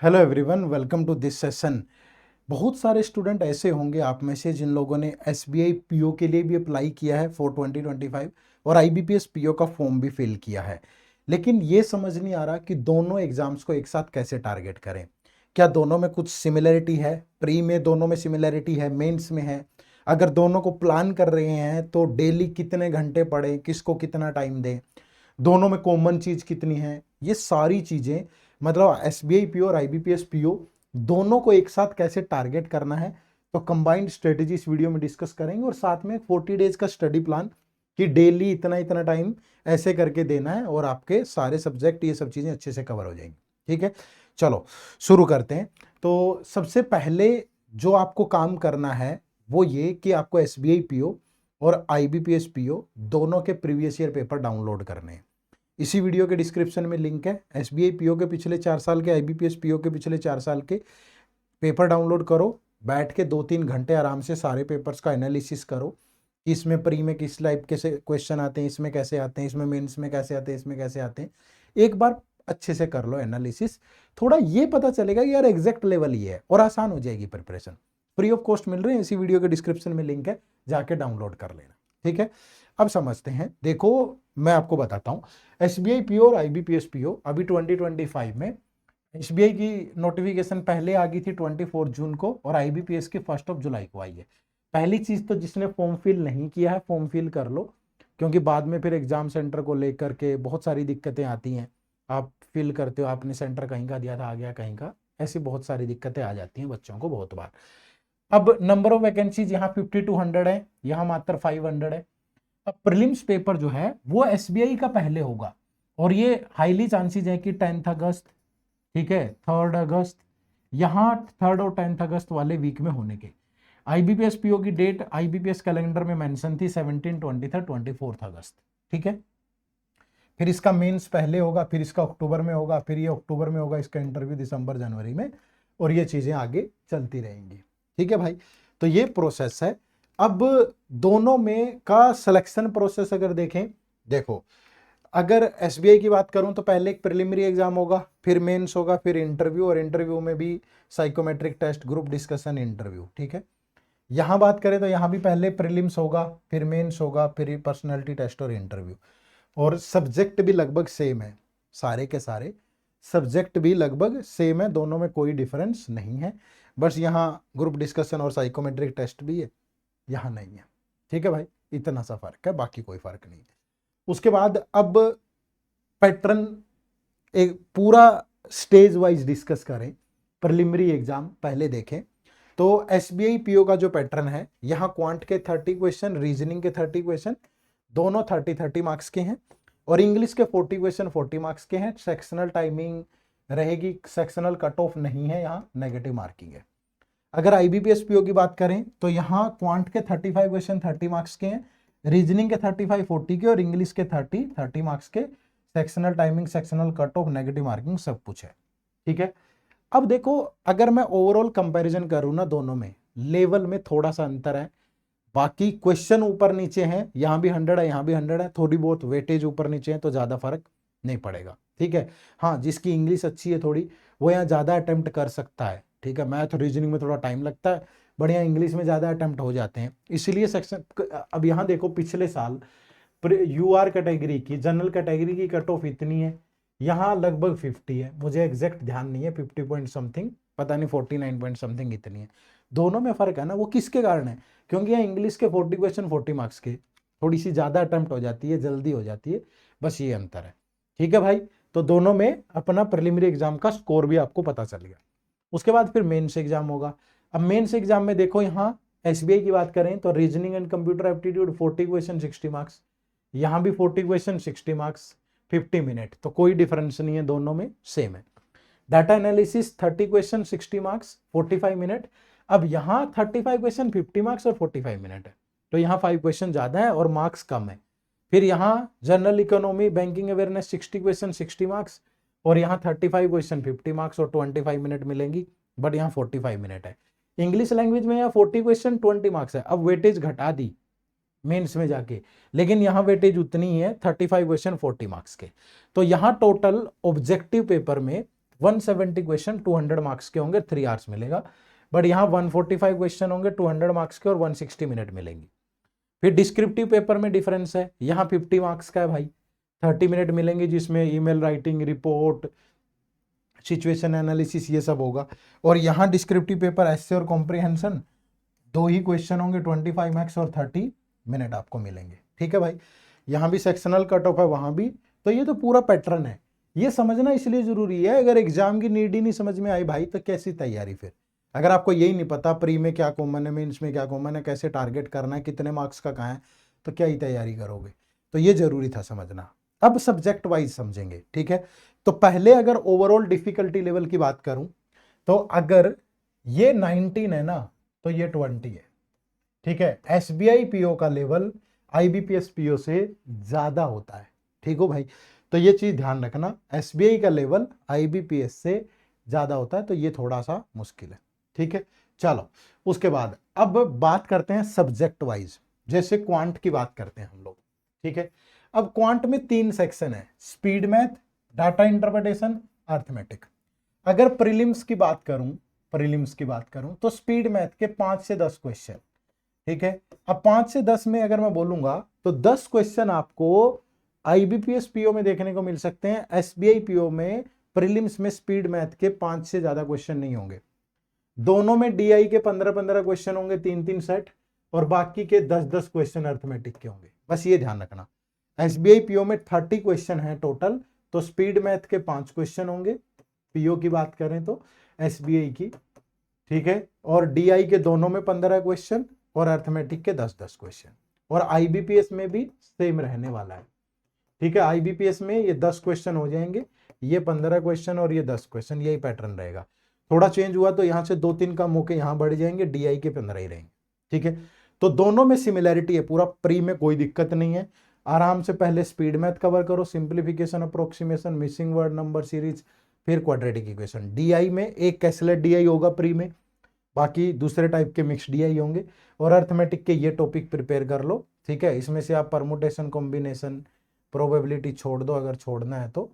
Hello everyone, welcome to this session. बहुत सारे student ऐसे होंगे आप में से जिन लोगों ने एसबीआई पीओ के लिए भी अप्लाई किया है फॉर 2025 और आईबीपीएस पीओ का फॉर्म भी फिल किया है, लेकिन ये समझ नहीं आ रहा कि दोनों एग्जाम्स को एक साथ कैसे टारगेट करें। क्या दोनों में कुछ सिमिलरिटी है? प्री में दोनों में सिमिलरिटी है, मेंस में है? अगर दोनों को प्लान कर रहे हैं तो डेली कितने घंटे पढ़ें, किसको कितना टाइम दें, दोनों में कॉमन चीज कितनी है, ये सारी चीजें मतलब एसबीआई पीओ और आईबीपीएस पीओ दोनों को एक साथ कैसे टारगेट करना है, तो कंबाइंड स्ट्रेटेजी इस वीडियो में डिस्कस करेंगे और साथ में 40 डेज का स्टडी प्लान कि डेली इतना इतना टाइम ऐसे करके देना है और आपके सारे सब्जेक्ट ये सब चीजें अच्छे से कवर हो जाएंगी। ठीक है, चलो शुरू करते हैं। तो सबसे पहले जो आपको काम करना है वो ये कि आपको एसबीआई पीओ और आईबीपीएस पीओ दोनों के प्रीवियस ईयर पेपर डाउनलोड करने हैं। इसी वीडियो के डिस्क्रिप्शन में लिंक है। एसबीआई पीओ के पिछले 4 साल के, आईबीपीएस पीओ के पिछले 4 साल के पेपर डाउनलोड करो, बैठ के 2-3 घंटे आराम से सारे पेपर्स का एनालिसिस करो कि इसमें प्री में किस टाइप के क्वेश्चन आते हैं, इसमें कैसे आते हैं, इसमें मेंस में कैसे आते हैं, इसमें कैसे आते हैं। एक बार अच्छे से कर लो एनालिसिस, थोड़ा ये पता चलेगा कि यार एग्जैक्ट लेवल ये है और आसान हो जाएगी प्रिपरेशन। फ्री ऑफ कॉस्ट मिल रहे हैं, इसी वीडियो के डिस्क्रिप्शन में लिंक है, जाके डाउनलोड कर लेना। ठीक है, अब समझते हैं। देखो मैं आपको बताता हूँ, एसबीआई पीओ और आईबीपीएस पीओ अभी 2025 में एसबीआई की नोटिफिकेशन पहले आ गई थी 24 जून को और आईबीपीएस की 1 जुलाई को आई है। पहली चीज तो जिसने फॉर्म फिल नहीं किया है फॉर्म फिल कर लो, क्योंकि बाद में फिर एग्जाम सेंटर को लेकर के बहुत सारी दिक्कतें आती हैं। आप फिल करते हो, आपने सेंटर कहीं का दिया था आ गया कहीं का, ऐसी बहुत सारी दिक्कतें आ जाती हैं बच्चों को बहुत बार। अब नंबर ऑफ वैकेंसीज यहाँ 5200 है, यहाँ मात्र 500 है। अब प्रीलिम्स पेपर जो है वो एसबीआई का पहले होगा और ये हाईली चांसेस है कि 10 अगस्त, ठीक है, 3 अगस्त, यहाँ 3 और 10 अगस्त वाले वीक में होने के। आईबीपीएस पीओ की डेट आईबीपीएस कैलेंडर में मेंशन थी 17, 23, 24 अगस्त। ठीक है, फिर इसका मेंस पहले होगा, फिर इसका अक्टूबर में होगा, फिर ये अक्टूबर में होगा इसका इंटरव्यू दिसंबर जनवरी में, और ये चीजें आगे चलती रहेंगी। ठीक है भाई, तो ये प्रोसेस है। अब दोनों में का सिलेक्शन प्रोसेस अगर देखें, देखो अगर एसबीआई की बात करूं तो पहले एक प्रिलिमिनरी एग्जाम होगा, फिर मेंस होगा, फिर इंटरव्यू, और इंटरव्यू में भी psychometric test, group discussion, interview. ठीक है, यहां बात करें तो यहां भी पहले प्रीलिम्स होगा, फिर मेंस होगा, फिर पर्सनालिटी टेस्ट और इंटरव्यू। और सब्जेक्ट भी लगभग सेम है, सारे के सारे सब्जेक्ट भी लगभग सेम है, दोनों में कोई डिफरेंस नहीं है। बस यहाँ ग्रुप डिस्कशन और साइकोमेट्रिक टेस्ट भी है, यहाँ नहीं है। ठीक है भाई, इतना सा फर्क है, बाकी कोई फर्क नहीं है। उसके बाद अब पैटर्न एक पूरा स्टेज वाइज डिस्कस करें। प्रिलिमिनरी एग्जाम पहले देखें तो एसबीआई पीओ का जो पैटर्न है, यहाँ क्वांट के 30 क्वेश्चन, रीजनिंग के 30 क्वेश्चन, दोनों 30-30 मार्क्स के हैं, और इंग्लिश के 40 क्वेश्चन 40 मार्क्स के हैं। सेक्शनल टाइमिंग रहेगी, सेक्शनल कट ऑफ नहीं है, यहाँ नेगेटिव मार्किंग है। अगर आईबीपीएस पीओ की बात करें तो यहाँ क्वांट के 35 क्वेश्चन 30 मार्क्स के हैं, रीजनिंग के 35 40 के, और इंग्लिश के 30 मार्क्स के। Sectional timing, sectional cut off, negative marking सब कुछ है। ठीक है, अब देखो अगर मैं ओवरऑल कंपैरिजन करूं ना, दोनों में लेवल में थोड़ा सा अंतर है। बाकी क्वेश्चन ऊपर नीचे हैं, यहां भी 100 है, यहां भी 100 है, थोड़ी बहुत वेटेज ऊपर नीचे है तो ज्यादा फर्क नहीं पड़ेगा। ठीक है, हाँ जिसकी इंग्लिश अच्छी है थोड़ी, वो यहाँ ज्यादा अटेम्प्ट कर सकता है। ठीक है, मैथ रीजनिंग में थोड़ा टाइम लगता है, बढ़िया इंग्लिश में ज्यादा अटेम्प्ट हो जाते हैं, इसलिए सेक्शन। अब यहाँ देखो पिछले साल यूआर कैटेगरी की, जनरल कैटेगरी की कट ऑफ इतनी है, यहाँ लगभग 50 है, मुझे एग्जैक्ट ध्यान नहीं है, 50 पॉइंट समथिंग, पता नहीं 49 पॉइंट समथिंग इतनी है। दोनों में फर्क है ना, वो किसके कारण है? क्योंकि यहाँ इंग्लिश के 40 क्वेश्चन 40 मार्क्स के, थोड़ी सी ज्यादा अटेम्प्ट हो जाती है, जल्दी हो जाती है, बस ये अंतर है। ठीक है भाई, तो दोनों में अपना प्रिलिमिनरी एग्जाम का स्कोर भी आपको पता चल गया। उसके बाद फिर मेंस एग्जाम होगा। अब मेंस एग्जाम में देखो, यहाँ एसबीआई की बात करें तो reasoning and computer aptitude 40 question 60 marks, यहाँ भी 40 क्वेश्चन 60 मार्क्स, 50 मिनट, तो कोई डिफरेंस नहीं है, दोनों में सेम है। Data analysis 30 question 60 marks 45 minute. अब यहाँ 35 क्वेश्चन 50 मार्क्स और 45 मिनट है, तो यहाँ 5 क्वेश्चन ज्यादा है और मार्क्स कम है। फिर यहाँ general economy banking awareness 60 question 60 marks, और यहाँ 35 क्वेश्चन 50 मार्क्स और 25 मिनट मिलेंगी, बट यहाँ 45 मिनट है। इंग्लिश लैंग्वेज में यहाँ 40 क्वेश्चन 20 मार्क्स है, अब वेटेज घटा दी मेंस में जाके, लेकिन यहाँ वेटेज उतनी ही है, 35 क्वेश्चन 40 मार्क्स के। तो यहाँ टोटल ऑब्जेक्टिव पेपर में 170 क्वेश्चन 200 मार्क्स के होंगे, 3 आवर्स मिलेगा। बट यहाँ 145 क्वेश्चन होंगे 200 मार्क्स के और 160 मिनट मिलेंगे। फिर डिस्क्रिप्टिव पेपर में डिफरेंस है, यहाँ 50 मार्क्स का है भाई, 30 मिनट मिलेंगे जिसमें email writing, report, situation analysis ये सब होगा। और यहाँ डिस्क्रिप्टिव पेपर ऐसे और कॉम्प्रिहेंशन 2 ही क्वेश्चन होंगे, 25 मार्क्स और 30 मिनट आपको मिलेंगे। ठीक है भाई, यहाँ भी सेक्शनल कट ऑफ है, वहाँ भी। तो ये तो पूरा पैटर्न है, ये समझना इसलिए जरूरी है। अगर एग्जाम की नीड ही नहीं समझ में आई भाई तो कैसी तैयारी फिर? अगर आपको यही नहीं पता प्री में क्या कॉमन है, मेंस में क्या कॉमन है, कैसे टारगेट करना है, कितने मार्क्स का कहाँ है, तो क्या ही तैयारी करोगे? तो ये जरूरी था समझना। अब सब्जेक्ट वाइज समझेंगे, ठीक है। तो पहले अगर ओवरऑल डिफिकल्टी लेवल की बात करूं तो अगर ये 19 है ना तो ये 20 है, ठीक है। एसबीआई पीओ का लेवल आईबीपीएस पीओ से ज्यादा होता है, ठीक हो भाई। तो ये चीज ध्यान रखना, एसबीआई का लेवल आईबीपीएस से ज्यादा होता है, तो ये थोड़ा सा मुश्किल है, ठीक है। चलो उसके बाद अब बात करते हैं सब्जेक्ट वाइज, जैसे क्वांट की बात करते हैं हम लोग, ठीक है। अब क्वांट में 3 सेक्शन है, speed math, data interpretation, arithmetic. अगर प्रीलिम्स की बात करूं तो स्पीड मैथ के 5 से 10 क्वेश्चन, ठीक है। अब 5 से 10 में अगर मैं बोलूंगा तो 10 क्वेश्चन आपको आईबीपीएस पीओ में देखने को मिल सकते हैं। एसबीआई पीओ में प्रीलिम्स में स्पीड मैथ के 5 से ज्यादा क्वेश्चन नहीं होंगे। दोनों में डीआई के 15-15 क्वेश्चन होंगे, 3-3 सेट, और बाकी के 10-10 क्वेश्चन अर्थमेटिक के होंगे। बस ये ध्यान रखना, एसबीआई पीओ में 30 क्वेश्चन है टोटल, तो स्पीड मैथ के 5 क्वेश्चन होंगे पीओ की बात करें तो एसबीआई की, ठीक है। और डीआई के दोनों में 15 क्वेश्चन और अर्थमेटिक के 10-10 क्वेश्चन। और आईबीपीएस में भी सेम रहने वाला है, ठीक है। आईबीपीएस में ये 10 क्वेश्चन हो जाएंगे, ये 15 क्वेश्चन और ये 10 क्वेश्चन, यही पैटर्न रहेगा। थोड़ा चेंज हुआ तो यहाँ से 2-3 का मौके यहाँ बढ़ जाएंगे, डीआई के 15 ही रहेंगे, ठीक है। तो दोनों में सिमिलैरिटी है, पूरा प्री में कोई दिक्कत नहीं है। आराम से पहले स्पीड मैथ कवर करो, simplification, approximation, missing word, number series, फिर क्वाड्रेटिक इक्वेशन। डीआई में एक कैसलेट डीआई होगा प्री में, बाकी दूसरे टाइप के मिक्स डीआई होंगे। और अर्थमेटिक के ये टॉपिक प्रिपेयर कर लो, ठीक है। इसमें से आप परमुटेशन, कॉम्बिनेशन, प्रोबेबिलिटी छोड़ दो अगर छोड़ना है तो,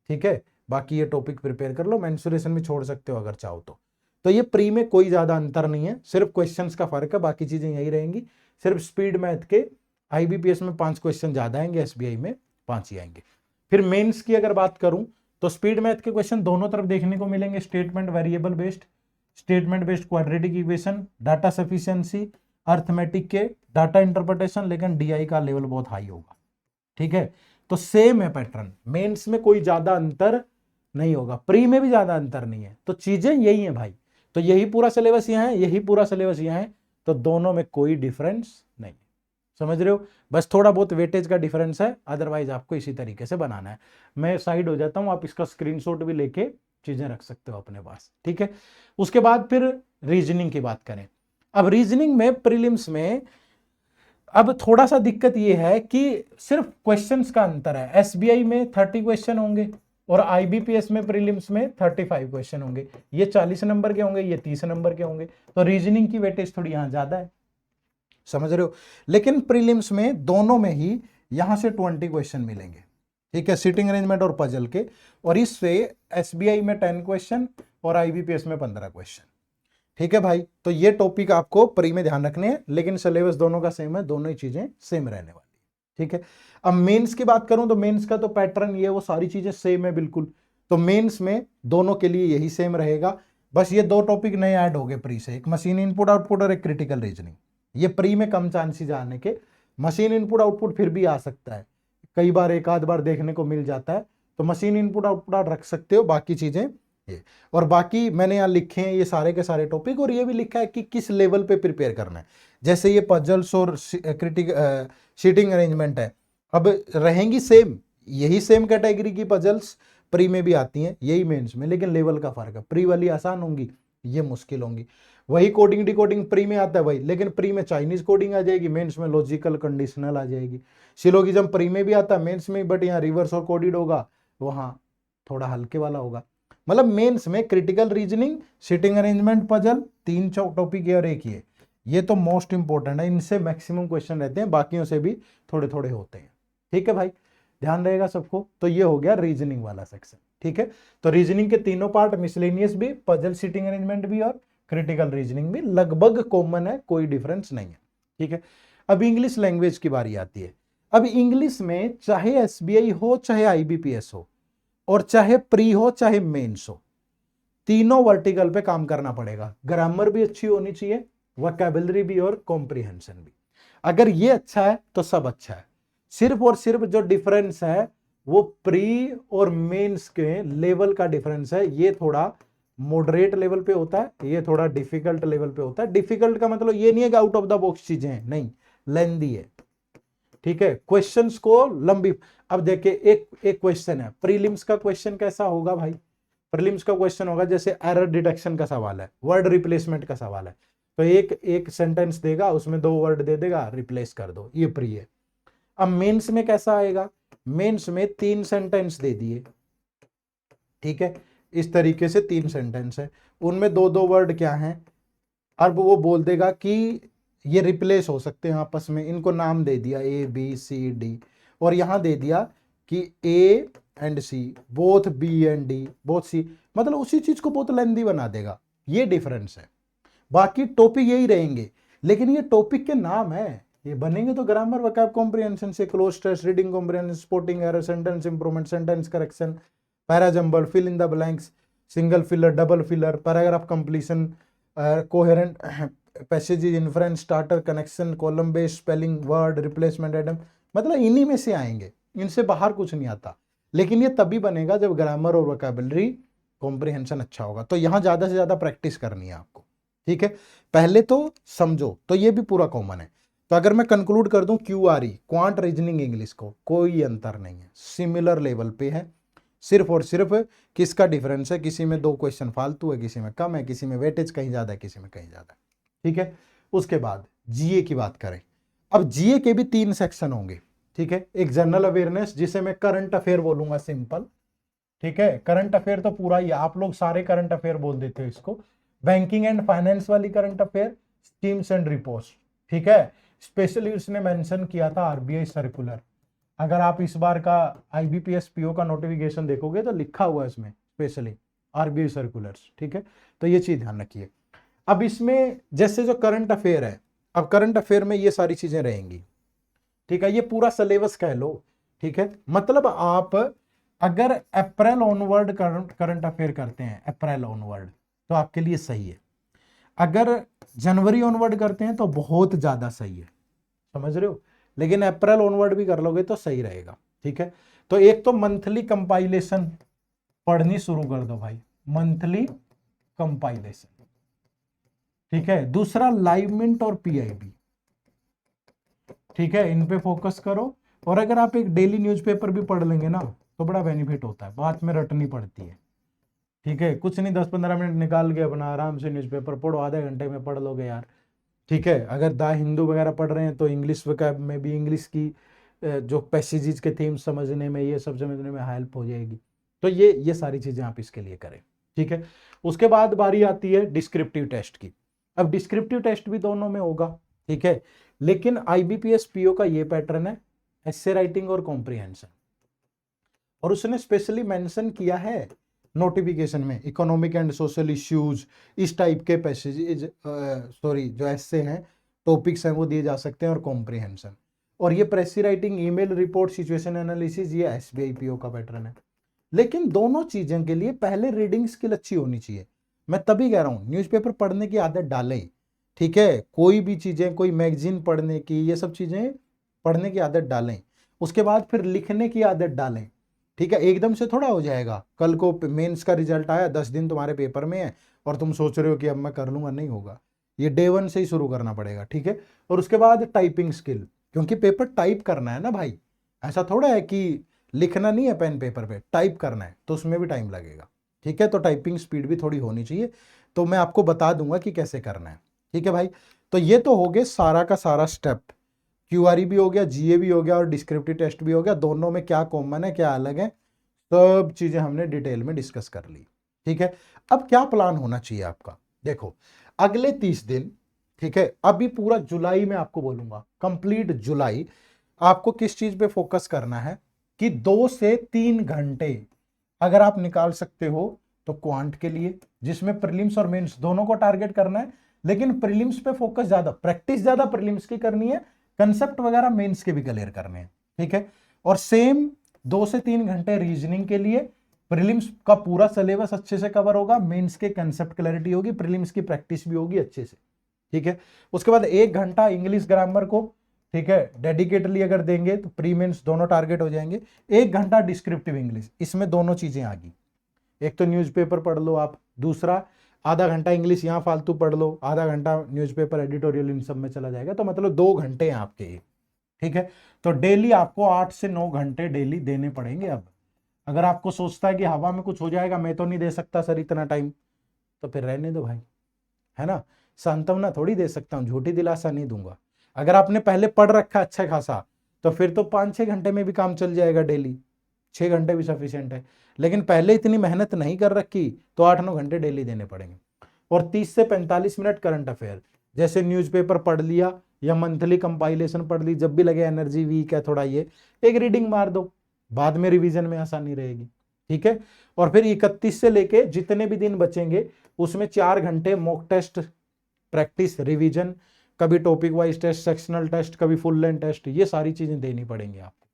ठीक है। बाकी ये टॉपिक प्रिपेयर कर लो, मेंसुरेशन भी छोड़ सकते हो अगर चाहो तो। तो ये प्री में कोई ज्यादा अंतर नहीं है, सिर्फ क्वेश्चंस का फर्क है, बाकी चीजें यही रहेंगी। सिर्फ स्पीड मैथ के आईबीपीएस में 5 क्वेश्चन ज्यादा आएंगे, एसबीआई में 5 ही आएंगे। फिर मेंस की अगर बात करूं तो स्पीड मैथ के क्वेश्चन दोनों तरफ देखने को मिलेंगे, statement variable based, statement based quadratic equation, data sufficiency, arithmetic के डाटा इंटरप्रिटेशन, लेकिन डीआई का लेवल बहुत हाई होगा, ठीक है। तो सेम है पैटर्न, मेंस में कोई ज्यादा अंतर नहीं होगा, प्री में भी ज्यादा अंतर नहीं है, तो चीजें यही है भाई। तो यही पूरा सिलेबस यहाँ है, यही पूरा सिलेबस यहाँ है, तो दोनों में कोई डिफरेंस नहीं, समझ रहे हो। बस थोड़ा बहुत वेटेज का डिफरेंस है, अदरवाइज आपको इसी तरीके से बनाना है। मैं साइड हो जाता हूं, आप इसका स्क्रीनशॉट भी लेके चीजें रख सकते हो अपने पास, ठीक है। उसके बाद फिर रीजनिंग की बात करें। अब रीजनिंग में प्रीलिम्स में अब थोड़ा सा दिक्कत ये है कि सिर्फ क्वेश्चंस का अंतर है। एसबीआई में 30 क्वेश्चन होंगे और आईबीपीएस में प्रीलिम्स में 35 क्वेश्चन होंगे। ये 40 नंबर के होंगे, ये 30 नंबर के होंगे, तो रीजनिंग की वेटेज थोड़ी यहां ज्यादा है, समझ रहे हो। लेकिन प्रीलिम्स में दोनों में ही यहां से 20 क्वेश्चन मिलेंगे, ठीक है, सिटिंग अरेंजमेंट और पजल के। और इससे एसबीआई में 10 क्वेश्चन और आईबीपीएस में 15 क्वेश्चन, ठीक है भाई। तो ये टॉपिक आपको प्री में ध्यान रखने हैं, लेकिन सिलेबस दोनों का सेम है, दोनों ही चीजें सेम रहने वाली है, ठीक है। अब मेंस की बात करूं तो मेंस का तो पैटर्न ये वो सारी चीजें सेम है बिल्कुल। तो मेंस में दोनों के लिए यही सेम रहेगा, बस ये 2 टॉपिक नए ऐड हो गए प्री से, एक मशीन इनपुट आउटपुट और एक क्रिटिकल रीजनिंग। ये प्री में कम चांसेस आने के, मशीन इनपुट आउटपुट फिर भी आ सकता है, कई बार एक आध बार देखने को मिल जाता है, तो मशीन इनपुट आउटपुट आप रख सकते हो, बाकी चीजें ये। और बाकी मैंने यहाँ लिखे हैं ये सारे के सारे टॉपिक, और ये भी लिखा है कि किस लेवल पे प्रिपेयर करना है। जैसे ये पजल्स और सीटिंग अरेंजमेंट है, अब रहेंगी सेम, यही सेम कैटेगरी की पजल्स प्री में भी आती हैं, यही मेंस में, लेकिन लेवल का फर्क है। प्री वाली आसान होंगी, ये मुश्किल होंगी। वही कोडिंग डिकोडिंग प्री में आता है भाई, लेकिन प्री में चाइनीज कोडिंग आ जाएगी, मेंस में लॉजिकल कंडीशनल आ जाएगी। सिलोगिज्म प्री में भी आता है, मेंस में, बट यहाँ रिवर्स और कोडिड होगा, वहां थोड़ा हल्के वाला होगा। मतलब मेंस में critical reasoning, sitting arrangement, puzzle, 3 topic और एक ये तो मोस्ट इंपॉर्टेंट है, इनसे मैक्सिमम क्वेश्चन रहते हैं, बाकियों से भी थोड़े थोड़े होते हैं, ठीक है भाई, ध्यान रहेगा सबको। तो ये हो गया रीजनिंग वाला सेक्शन। ठीक है। तो रीजनिंग के तीनों पार्ट, मिसलेनियस भी, पजल सीटिंग अरेंजमेंट भी और क्रिटिकल रीजनिंग भी लगभग कॉमन है, कोई डिफरेंस नहीं है, ठीक है। अब इंग्लिश लैंग्वेज की बारी आती है। अब इंग्लिश में चाहे एसबीआई हो, चाहे आईबीपीएस हो, और चाहे प्री हो, चाहे मेंस हो, तीनों वर्टिकल पे काम करना पड़ेगा। ग्रामर भी अच्छी होनी चाहिए, वोकैबुलरी भी और कॉम्प्रिहेंशन भी। अगर ये अच्छा है तो सब अच्छा है। सिर्फ और सिर्फ जो डिफरेंस है वो प्री और मेंस के लेवल का डिफरेंस है। ये थोड़ा मॉडरेट लेवल पे होता है, ये थोड़ा डिफिकल्ट लेवल पे होता है। डिफिकल्ट का मतलब ये नहीं है कि आउट ऑफ द बॉक्स चीजें हैं, नहीं, लेंदी है, ठीक है। क्वेश्चंस को लंबी, अब देखिए एक क्वेश्चन है, प्रीलिम्स का क्वेश्चन कैसा होगा भाई? प्रीलिम्स का क्वेश्चन होगा जैसे एरर डिटेक्शन का सवाल है, वर्ड रिप्लेसमेंट का सवाल है, तो एक एक सेंटेंस देगा, उसमें 2 वर्ड दे देगा, रिप्लेस कर दो, ये प्री है। अब मेंस में कैसा आएगा? मेंस में 3 सेंटेंस दे दिए, ठीक है, इस तरीके से 3 सेंटेंस है, उनमें 2-2 वर्ड क्या हैं, अब वो बोल देगा कि ये रिप्लेस हो सकते हैं आपस में, इनको नाम दे दिया ए बी सी डी, और यहां दे दिया कि A and C, both B and D, both C, मतलब उसी चीज को बहुत लेंदी बना देगा। ये डिफरेंस है। बाकी टॉपिक यही रहेंगे, लेकिन ये टॉपिक के नाम है, ये बनेंगे तो ग्रामर, वोकैब कॉम्प्रिहेंशन से, cloze test, reading comprehension, spotting error, sentence improvement, sentence correction, para jumble, fill in the blanks, single filler, double filler, paragraph completion, coherent passages, inference, starter, connection, column base, spelling, word replacement, idiom, मतलब इन्हीं में से आएंगे, इनसे बाहर कुछ नहीं आता। लेकिन ये तभी बनेगा जब ग्रामर और वोकैबुलरी कॉम्प्रिहेंशन अच्छा होगा। तो यहां ज्यादा से ज्यादा प्रैक्टिस करनी है आपको, ठीक है। पहले तो समझो, तो ये भी पूरा कॉमन है। तो अगर मैं कंक्लूड कर दूं, क्यूआरई, क्वांट रीजनिंग इंग्लिश को कोई अंतर नहीं है, सिमिलर लेवल पे है। सिर्फ और सिर्फ किसका डिफरेंस है, किसी में 2 क्वेश्चन फालतू है, किसी में कम है, किसी में वेटेज कहीं ज्यादा है, किसी में कहीं ज्यादा है, ठीक है। उसके बाद जीए की बात करें। अब जीए के भी 3 सेक्शन होंगे, ठीक है। एक जनरल अवेयरनेस, जिसे मैं करंट अफेयर बोलूंगा, सिंपल, ठीक है। करंट अफेयर तो पूरा ही, आप लोग सारे करंट अफेयर बोल देते हो इसको। बैंकिंग एंड फाइनेंस वाली current affair, schemes and reports, ठीक है। स्पेशली उसने मेंशन किया था आरबीआई सर्कुलर। अगर आप इस बार का आईबीपीएस पीओ का नोटिफिकेशन देखोगे तो लिखा हुआ है इसमें स्पेशली आरबीआई सर्कुलर्स, ठीक है। तो ये चीज ध्यान रखिए। अब इसमें जैसे जो करंट अफेयर है, अब करंट अफेयर में ये सारी चीजें रहेंगी, ठीक है। ये पूरा सिलेबस कह लो, ठीक है। मतलब आप अगर अप्रैल ऑनवर्ड करंट अफेयर करते हैं, अप्रैल ऑनवर्ड, तो आपके लिए सही है। अगर जनवरी ऑनवर्ड करते हैं तो बहुत ज्यादा सही है, समझ रहे हो। लेकिन अप्रैल ऑनवर्ड भी कर लोगे तो सही रहेगा, ठीक है। तो एक तो मंथली कंपाइलेशन पढ़नी शुरू कर दो भाई, मंथली कंपाइलेशन, ठीक है। दूसरा लाइव मिंट और पीआईबी, ठीक है, इन पे फोकस करो। और अगर आप एक डेली न्यूज़पेपर भी पढ़ लेंगे ना तो बड़ा बेनिफिट होता है, बाद में रटनी पड़ती है, ठीक है। कुछ नहीं, 10-15 मिनट निकाल के अपना आराम से न्यूज़पेपर पढ़ो, आधे घंटे में पढ़ लोगे यार, ठीक है। अगर द हिंदू वगैरह पढ़ रहे हैं तो इंग्लिश वोकैब में भी, इंग्लिश की जो पैसेजेस के थीम समझने में, ये सब समझने में हेल्प हो जाएगी। तो ये सारी चीजें आप इसके लिए करें, ठीक है। उसके बाद बारी आती है डिस्क्रिप्टिव टेस्ट की। अब डिस्क्रिप्टिव टेस्ट भी दोनों में होगा, ठीक है। लेकिन आईबीपीएस पीओ का ये पैटर्न है, एस्से राइटिंग और कॉम्प्रिहेंशन। और उसने स्पेशली मेंशन किया है नोटिफिकेशन में, इकोनॉमिक एंड सोशल इश्यूज, इस टाइप के पैसेजेस, सॉरी, जो एस्से हैं, टॉपिक्स हैं, वो दिए जा सकते हैं, और कॉम्प्रिहेंशन। और ये प्रेसी writing, email report, situation analysis, ये एसबीआई पीओ का पैटर्न है। लेकिन दोनों चीजें के लिए पहले रीडिंग स्किल अच्छी होनी चाहिए। मैं तभी कह रहा हूं न्यूज़पेपर पढ़ने की आदत डालें, ठीक है। कोई भी चीजें, कोई मैगजीन पढ़ने की, ये सब चीजें पढ़ने की आदत डालें। उसके बाद फिर लिखने की आदत डालें, ठीक है। एकदम से थोड़ा हो जाएगा, कल को मेंस का रिजल्ट आया, 10 दिन तुम्हारे पेपर में है और तुम सोच रहे हो कि अब मैं कर लूंगा, नहीं होगा। ये डे 1 से ही शुरू करना पड़ेगा, ठीक है। और उसके बाद टाइपिंग स्किल, क्योंकि पेपर टाइप करना है ना भाई, ऐसा थोड़ा है कि लिखना नहीं है पेन पेपर पे, टाइप करना है, तो उसमें भी टाइम लगेगा, ठीक है। तो टाइपिंग स्पीड भी थोड़ी होनी चाहिए, तो मैं आपको बता दूंगा कि कैसे करना है, ठीक है भाई। तो ये तो हो गए सारा का सारा स्टेप, क्यूआरई भी हो गया, जीए भी हो गया, और डिस्क्रिप्टिव टेस्ट भी हो गया। दोनों में क्या कॉमन है, क्या अलग है, सब चीजें हमने डिटेल में डिस्कस कर ली, ठीक है। अब क्या प्लान होना चाहिए आपका, देखो अगले 30 दिन, ठीक है। अभी पूरा जुलाई में आपको बोलूंगा, कंप्लीट जुलाई आपको किस चीज पे फोकस करना है कि 2 से 3 घंटे अगर आप निकाल सकते हो तो क्वांट के लिए, जिसमें प्रीलिम्स और मेंस दोनों को टारगेट करना है, लेकिन प्रीलिम्स पे फोकस ज्यादा, प्रैक्टिस ज्यादा प्रीलिम्स की करनी है, कंसेप्ट वगैरह मेंस के भी क्लियर करने हैं, ठीक है। और सेम 2 से 3 घंटे रीजनिंग के लिए, प्रीलिम्स का पूरा सिलेबस अच्छे से कवर होगा, मेंस के कंसेप्ट क्लैरिटी होगी, प्रीलिम्स की प्रैक्टिस भी होगी अच्छे से, ठीक है। उसके बाद 1 घंटा इंग्लिश ग्रामर को, ठीक है, डेडिकेटली अगर देंगे तो प्री मेंस दोनों टारगेट हो जाएंगे। 1 घंटा डिस्क्रिप्टिव इंग्लिश, इसमें दोनों चीजें आ गई, एक तो न्यूज़पेपर पढ़ लो आप, दूसरा आधा घंटा इंग्लिश यहाँ फालतू पढ़ लो, आधा घंटा न्यूज़पेपर एडिटोरियल इन सब में चला जाएगा, तो मतलब 2 घंटे हैं आपके, ठीक है। तो डेली आपको 8 से 9 घंटे डेली देने पड़ेंगे। अब अगर आपको सोचता है कि हवा में कुछ हो जाएगा, मैं तो नहीं दे सकता सर इतना टाइम, तो फिर रहने दो भाई, है ना। सांत्वना थोड़ी दे सकता हूँ, झूठी दिलासा नहीं दूंगा। अगर आपने पहले पढ़ रखा अच्छा खासा, तो फिर तो 5-6 घंटे में भी काम चल जाएगा डेली, 6 घंटे भी सफिशिएंट है। लेकिन पहले इतनी मेहनत नहीं कर रखी तो 8-9 घंटे डेली देने पड़ेंगे। और 30 से 45 मिनट करंट अफेयर, जैसे न्यूज़पेपर पढ़ लिया या मंथली कंपाइलेशन पढ़ ली, जब भी लगे एनर्जी वीक है थोड़ा, ये एक रीडिंग मार दो, बाद में रिवीजन में आसानी रहेगी, ठीक है। और फिर 31 से लेके जितने भी दिन बचेंगे उसमें 4 घंटे मॉक टेस्ट, प्रैक्टिस, रिवीजन, कभी topic wise test, sectional test, कभी फुल लेंथ टेस्ट, ये सारी चीजें देनी पड़ेंगी आपको,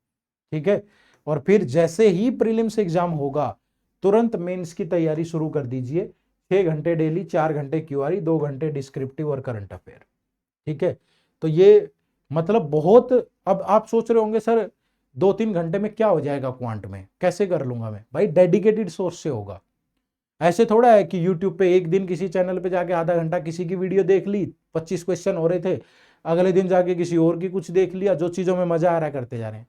ठीक है। और फिर जैसे ही प्रीलिम्स एग्जाम होगा तुरंत मेंस की तैयारी शुरू कर दीजिए। 6 घंटे डेली, 4 घंटे क्यूआरई, 2 घंटे डिस्क्रिप्टिव और करंट अफेयर, ठीक है। तो ये मतलब बहुत, अब आप सोच रहे होंगे सर 2-3 घंटे में क्या हो जाएगा क्वांट में, कैसे कर लूंगा मैं, भाई डेडिकेटेड सोर्स से होगा। ऐसे थोड़ा है कि यूट्यूब पे एक दिन किसी चैनल पे जाके आधा घंटा किसी की वीडियो देख ली, 25 क्वेश्चन हो रहे थे, अगले दिन जाके किसी और की कुछ देख लिया, जो चीजों में मजा आ रहा है करते जा रहे हैं।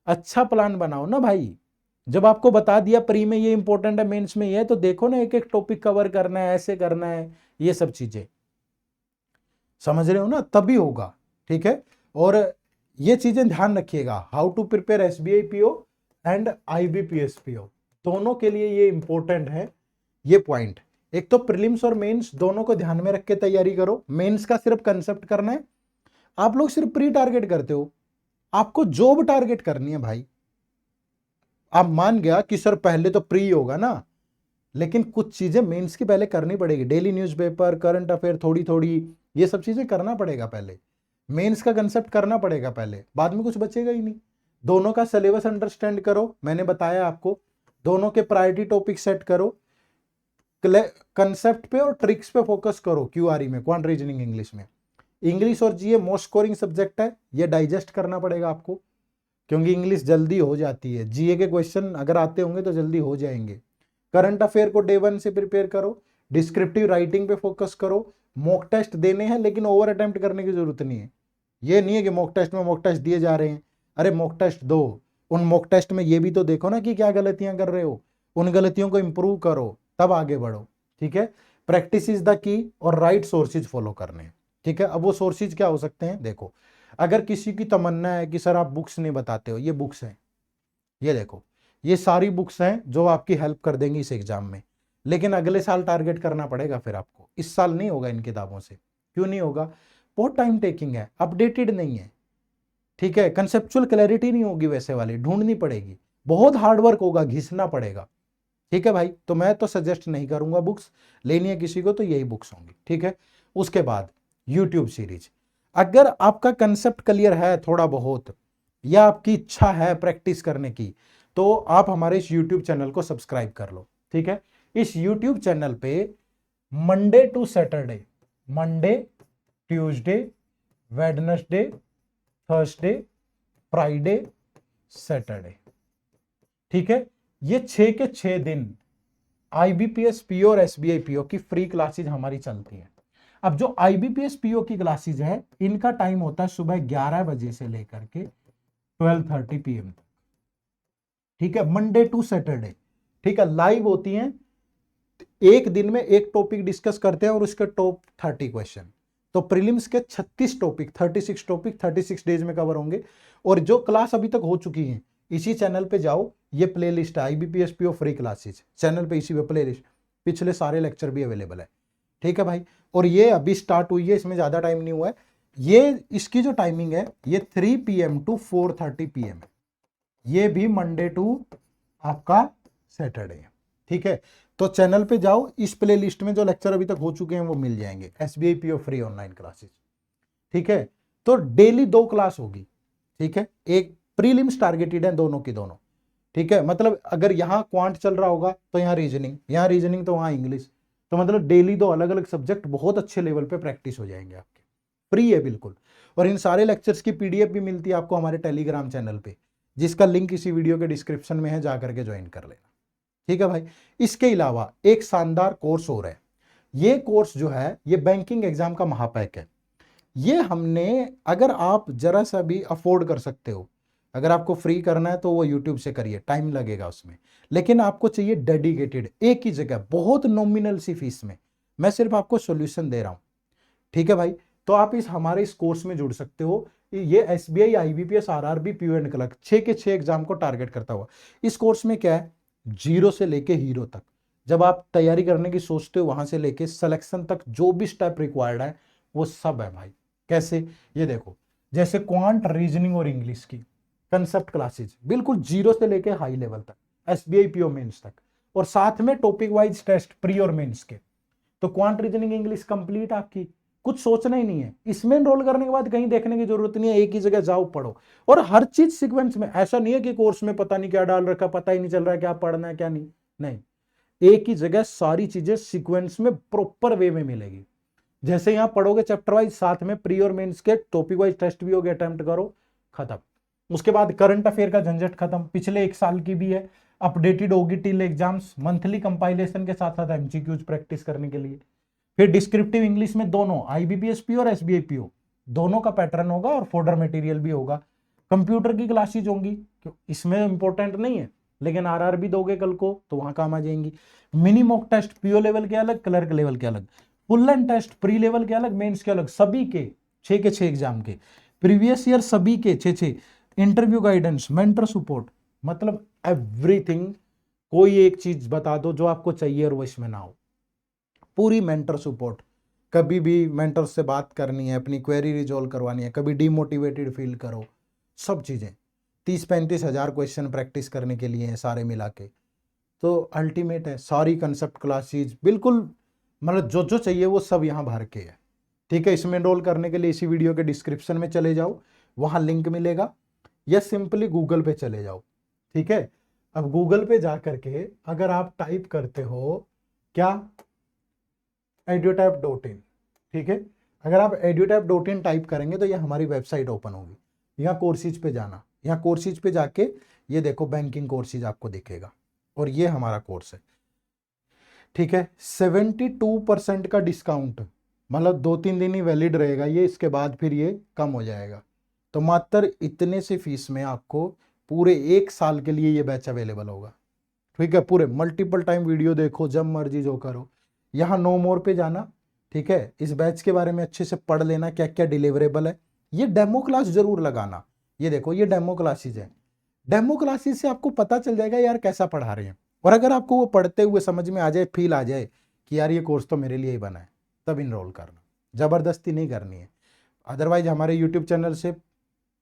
अच्छा प्लान बनाओ ना भाई, जब आपको बता दिया प्री में ये इंपॉर्टेंट है, मेंस में ये है, तो देखो ना एक एक टॉपिक कवर करना है, ऐसे करना है, ये सब चीजें समझ रहे हो ना, तभी होगा, ठीक है। और ये चीजें ध्यान रखिएगा, how to prepare SBI PO and IBPS PO, दोनों के लिए ये इंपॉर्टेंट है ये पॉइंट। एक तो प्रीलिम्स और मेंस दोनों को ध्यान में रख के तैयारी करो, मेंस का सिर्फ कंसेप्ट करना है। आप लोग सिर्फ प्री टारगेट करते हो, आपको जॉब टारगेट करनी है भाई। आप मान गया कि सर पहले तो प्री होगा ना, लेकिन कुछ चीजें मेंस की पहले करनी पड़ेगी, डेली न्यूज़पेपर, करंट अफेयर थोड़ी थोड़ी, ये सब चीजें करना पड़ेगा पहले, मेंस का कंसेप्ट करना पड़ेगा पहले, बाद में कुछ बचेगा ही नहीं। दोनों का सिलेबस अंडरस्टैंड करो, मैंने बताया आपको, दोनों के प्रायोरिटी टॉपिक सेट करो, कंसेप्ट पे और ट्रिक्स पे फोकस करो। क्यूआरई में, क्वांट रीजनिंग इंग्लिश में, इंग्लिश और जीए मोस्ट स्कोरिंग सब्जेक्ट है, ये डाइजेस्ट करना पड़ेगा आपको, क्योंकि इंग्लिश जल्दी हो जाती है, जीए के क्वेश्चन अगर आते होंगे तो जल्दी हो जाएंगे। करंट अफेयर को डे 1 से प्रिपेयर करो, डिस्क्रिप्टिव राइटिंग पे फोकस करो। मॉक टेस्ट देने हैं लेकिन ओवर अटेम्प्ट करने की जरूरत नहीं है, ये नहीं है कि मॉक टेस्ट में मॉक टेस्ट दिए जा रहे हैं, अरे मॉक टेस्ट दो, उन मॉक टेस्ट में ये भी तो देखो ना कि क्या गलतियां कर रहे हो, उन गलतियों को इंप्रूव करो, तब आगे बढ़ो, ठीक है। प्रैक्टिस इज द की, और राइट सोर्सेज फॉलो करने, ठीक है। अब वो सोर्सेज क्या हो सकते हैं, देखो, अगर किसी की तमन्ना है कि सर आप बुक्स नहीं बताते हो, ये बुक्स हैं, ये देखो, ये सारी बुक्स हैं जो आपकी हेल्प कर देंगी इस एग्जाम में। लेकिन अगले साल टारगेट करना पड़ेगा फिर आपको, इस साल नहीं होगा इन किताबों से। क्यों नहीं होगा, बहुत टाइम टेकिंग है, अपडेटेड नहीं है, ठीक है। कंसेप्चुअल क्लैरिटी नहीं होगी वैसे वाली, ढूंढनी पड़ेगी, बहुत हार्डवर्क होगा, घिसना पड़ेगा, ठीक है भाई। तो मैं तो सजेस्ट नहीं करूंगा, बुक्स लेनी है किसी को तो यही बुक्स होंगी, ठीक है। उसके बाद यूट्यूब सीरीज, अगर आपका कंसेप्ट क्लियर है थोड़ा बहुत, या आपकी इच्छा है प्रैक्टिस करने की, तो आप हमारे इस यूट्यूब चैनल को सब्सक्राइब कर लो, ठीक है। इस यूट्यूब चैनल पे Monday to Saturday, Monday, Tuesday, Wednesday, Thursday, Friday, Saturday, ठीक है, ये 6 के 6 दिन आईबीपीएस पीओ और एसबीआई पीओ की फ्री क्लासेज हमारी चलती है। अब जो आईबीपीएस पीओ की क्लासेज है, इनका टाइम होता है सुबह 11 बजे से लेकर के 12:30 PM तक, ठीक है, मंडे टू सैटरडे, ठीक है, लाइव होती हैं। एक दिन में एक टॉपिक डिस्कस करते हैं और उसके टॉप 30 क्वेश्चन, तो प्रीलिम्स के 36 टॉपिक, 36 टॉपिक 36 डेज में कवर होंगे। और जो क्लास अभी तक हो चुकी है, इसी चैनल पे जाओ, ये प्लेलिस्ट है IBPS PO free classes, channel पे इसी पे प्लेलिस्ट, पिछले सारे लेक्चर भी अवेलेबल है, ठीक है भाई। और ये अभी स्टार्ट हुई है, इसमें ज्यादा टाइम नहीं हुआ है। ये इसकी जो टाइमिंग है, ये 3 PM to 4:30 PM है, ये भी मंडे टू आपका सैटरडे। ठीक है, तो चैनल पे जाओ, इस प्ले लिस्ट में जो लेक्चर अभी तक हो चुके हैं वो मिल जाएंगे, SBI PO free online classes. ठीक है, तो डेली 2 क्लास होगी। ठीक है, एक प्रीलिम्स टारगेटेड है दोनों की दोनों। ठीक है, मतलब अगर यहाँ क्वांट चल रहा होगा तो यहाँ रीजनिंग तो वहाँ इंग्लिश, तो मतलब डेली 2 अलग अलग सब्जेक्ट बहुत अच्छे लेवल पे प्रैक्टिस हो जाएंगे आपके। फ्री है बिल्कुल। और इन सारे लेक्चर्स की PDF भी मिलती है आपको हमारे टेलीग्राम चैनल पे, जिसका लिंक इसी वीडियो के डिस्क्रिप्शन में है, जा करके ज्वाइन कर लेना। ठीक है भाई, इसके अलावा एक शानदार कोर्स हो रहा है। ये कोर्स जो है ये बैंकिंग एग्जाम का महापैक है। ये हमने, अगर आप जरा सा भी अफोर्ड कर सकते हो, अगर आपको फ्री करना है तो वो यूट्यूब से करिए, टाइम लगेगा उसमें, लेकिन आपको चाहिए डेडिकेटेड, एक ही जगह बहुत नॉमिनल सी फीस में मैं सिर्फ आपको सॉल्यूशन दे रहा हूं। ठीक है भाई, तो आप हमारे इस कोर्स में जुड़ सकते हो। ये SBI IBPS RRB PO and clerk 6 के 6 एग्जाम को टारगेट करता हुआ। इस कोर्स में क्या है, जीरो से लेके हीरो तक, जब आप तैयारी करने की सोचते हो वहां से लेके सिलेक्शन तक जो भी स्टेप रिक्वायर्ड है वो सब है भाई। कैसे, ये देखो, जैसे क्वांट, रीजनिंग और इंग्लिश की कंसेप्ट क्लासेज बिल्कुल जीरो से लेके हाई लेवल तक, SBI PO मेंस तक, और साथ में टॉपिक वाइज टेस्ट प्री और मेंस के। तो क्वांट, रीजनिंग, इंग्लिश कंप्लीट आपकी, कुछ सोचना ही नहीं है। इसमें एनरोल करने के बाद कहीं देखने की जरूरत नहीं है, एक ही जगह जाओ पढ़ो, और हर चीज सीक्वेंस में। ऐसा नहीं है कि कोर्स में पता नहीं क्या डाल रखा, पता ही नहीं चल रहा है क्या पढ़ना है क्या नहीं, नहीं, एक ही जगह सारी चीजें सीक्वेंस में प्रॉपर वे में मिलेगी। जैसे यहां पढ़ोगे चैप्टर वाइज, साथ में प्री और मेंस के टॉपिक वाइज टेस्ट भी हो गए, अटेम्प्ट करो, खत्म। उसके बाद करंट अफेयर का झंझट खत्म, पिछले 1 साल की भी है, अपडेटेड होगी टिल एग्जाम्स, मंथली कंपाइलेशन के साथ साथ MCQs प्रैक्टिस करने के लिए। फिर डिस्क्रिप्टिव इंग्लिश में दोनों IBPS PO और SBI PO दोनों का पैटर्न होगा, और फोल्डर मटेरियल भी होगा। कंप्यूटर की क्लासेज होंगी, इसमें इंपॉर्टेंट नहीं है, लेकिन RRB दोगे कल को तो वहां काम आ जाएंगी। Mini mock test PO level के अलग, क्लर्क लेवल के अलग, full and test pre level के अलग, मेंस के अलग, सभी के 6 के 6 एग्जाम के, प्रीवियस ईयर सभी के 6-6, इंटरव्यू गाइडेंस, मेंटर सपोर्ट, मतलब एवरीथिंग। कोई एक चीज बता दो जो आपको चाहिए और वो इसमें ना हो, पूरी मेंटर सपोर्ट। कभी भी मेंटर से बात करनी है, अपनी क्वेरी रिजॉल्व करवानी है, कभी डिमोटिवेटेड फील करो, सब चीजें। 30-35 हजार क्वेश्चन प्रैक्टिस करने के लिए हैं सारे मिला के, तो अल्टीमेट है। सारी कंसेप्ट क्लासेज बिल्कुल, मतलब जो जो चाहिए वो सब यहाँ भर के है। ठीक है, इसमें एनरोल करने के लिए इसी वीडियो के डिस्क्रिप्शन में चले जाओ, वहां लिंक मिलेगा, या सिंपली गूगल पे चले जाओ। ठीक है, अब गूगल पे जा करके अगर आप टाइप करते हो क्या, edutap.in, ठीक है, अगर आप edutap.in टाइप करेंगे तो ये हमारी वेबसाइट ओपन होगी। यहाँ कोर्सेज पे जाना, यहाँ कोर्सेज पे जाके ये देखो बैंकिंग कोर्सेज आपको दिखेगा, और ये हमारा कोर्स है। ठीक है, 72% का डिस्काउंट, मतलब 2-3 दिन ही वैलिड रहेगा ये, इसके बाद फिर ये कम हो जाएगा। तो मात्र इतने से फीस में आपको पूरे 1 साल के लिए ये बैच अवेलेबल होगा। ठीक है, पूरे मल्टीपल टाइम वीडियो देखो, जब मर्जी जो करो। यहाँ नो मोर पे जाना, ठीक है, इस बैच के बारे में अच्छे से पढ़ लेना, क्या क्या डिलीवरेबल है। ये डेमो क्लास जरूर लगाना, ये देखो ये डेमो क्लासेज है। डेमो क्लासेज से आपको पता चल जाएगा यार कैसा पढ़ा रहे हैं, और अगर आपको वो पढ़ते हुए समझ में आ जाए, फील आ जाए कि यार ये कोर्स तो मेरे लिए ही बना है, तब इनरोल करना, जबरदस्ती नहीं करनी है। अदरवाइज हमारे यूट्यूब चैनल से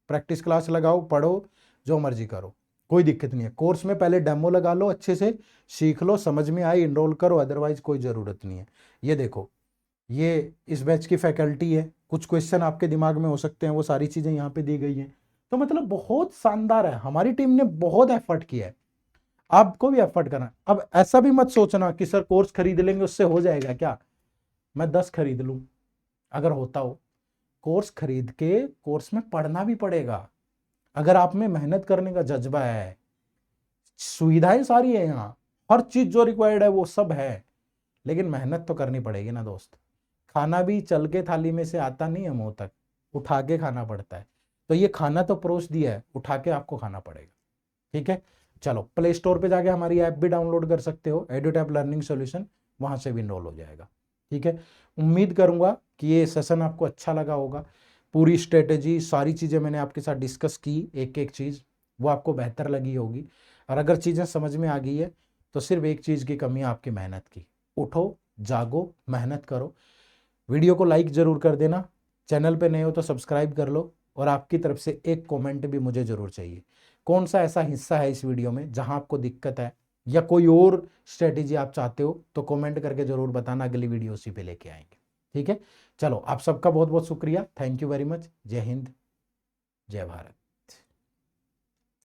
प्रैक्टिस क्लास लगाओ, पढ़ो, जो मर्जी करो, कोई दिक्कत नहीं है। कोर्स में पहले डेमो लगा लो, अच्छे से सीख लो, समझ में आए इनरोल करो, अदरवाइज कोई ज़रूरत नहीं है। ये देखो, ये इस बैच की फैकल्टी है, कुछ क्वेश्चन आपके दिमाग में हो सकते हैं, वो सारी चीज़ें यहाँ पे दी गई हैं। तो मतलब बहुत शानदार है, हमारी टीम ने बहुत एफर्ट किया है, आपको भी एफर्ट करना है। अब ऐसा भी मत सोचना कि सर कोर्स खरीद लेंगे उससे हो जाएगा क्या, मैं 10 खरीद लूँ, अगर होता हो। कोर्स खरीद के कोर्स में पढ़ना भी पड़ेगा, अगर आप में मेहनत करने का जज्बा है। सुविधाएं सारी है यहाँ, हर चीज जो रिक्वायर्ड है वो सब है, लेकिन मेहनत तो करनी पड़ेगी ना दोस्त। खाना भी चल के थाली में से आता नहीं है मुंह तक, उठा के खाना पड़ता है। तो ये खाना तो परोस दिया है, उठा के आपको खाना पड़ेगा। ठीक है, चलो प्ले स्टोर पे जाके हमारी ऐप भी डाउनलोड कर सकते हो, एडुटैप लर्निंग सॉल्यूशन, वहां से भी इनरोल हो जाएगा। ठीक है, उम्मीद करूंगा कि ये सेशन आपको अच्छा लगा होगा। पूरी स्ट्रेटेजी, सारी चीज़ें मैंने आपके साथ डिस्कस की, एक एक चीज़ वो आपको बेहतर लगी होगी। और अगर चीज़ें समझ में आ गई है तो सिर्फ एक चीज़ की कमी है, आपकी मेहनत की। उठो, जागो, मेहनत करो। वीडियो को लाइक ज़रूर कर देना, चैनल पे नए हो तो सब्सक्राइब कर लो, और आपकी तरफ से एक कमेंट भी मुझे ज़रूर चाहिए। कौन सा ऐसा हिस्सा है इस वीडियो में जहां आपको दिक्कत है, या कोई और स्ट्रेटेजी आप चाहते हो तो कमेंट करके जरूर बताना, अगली वीडियो उसी पे लेके आएंगे। ठीक है, चलो आप सबका बहुत बहुत शुक्रिया, थैंक यू वेरी मच। जय हिंद, जय भारत।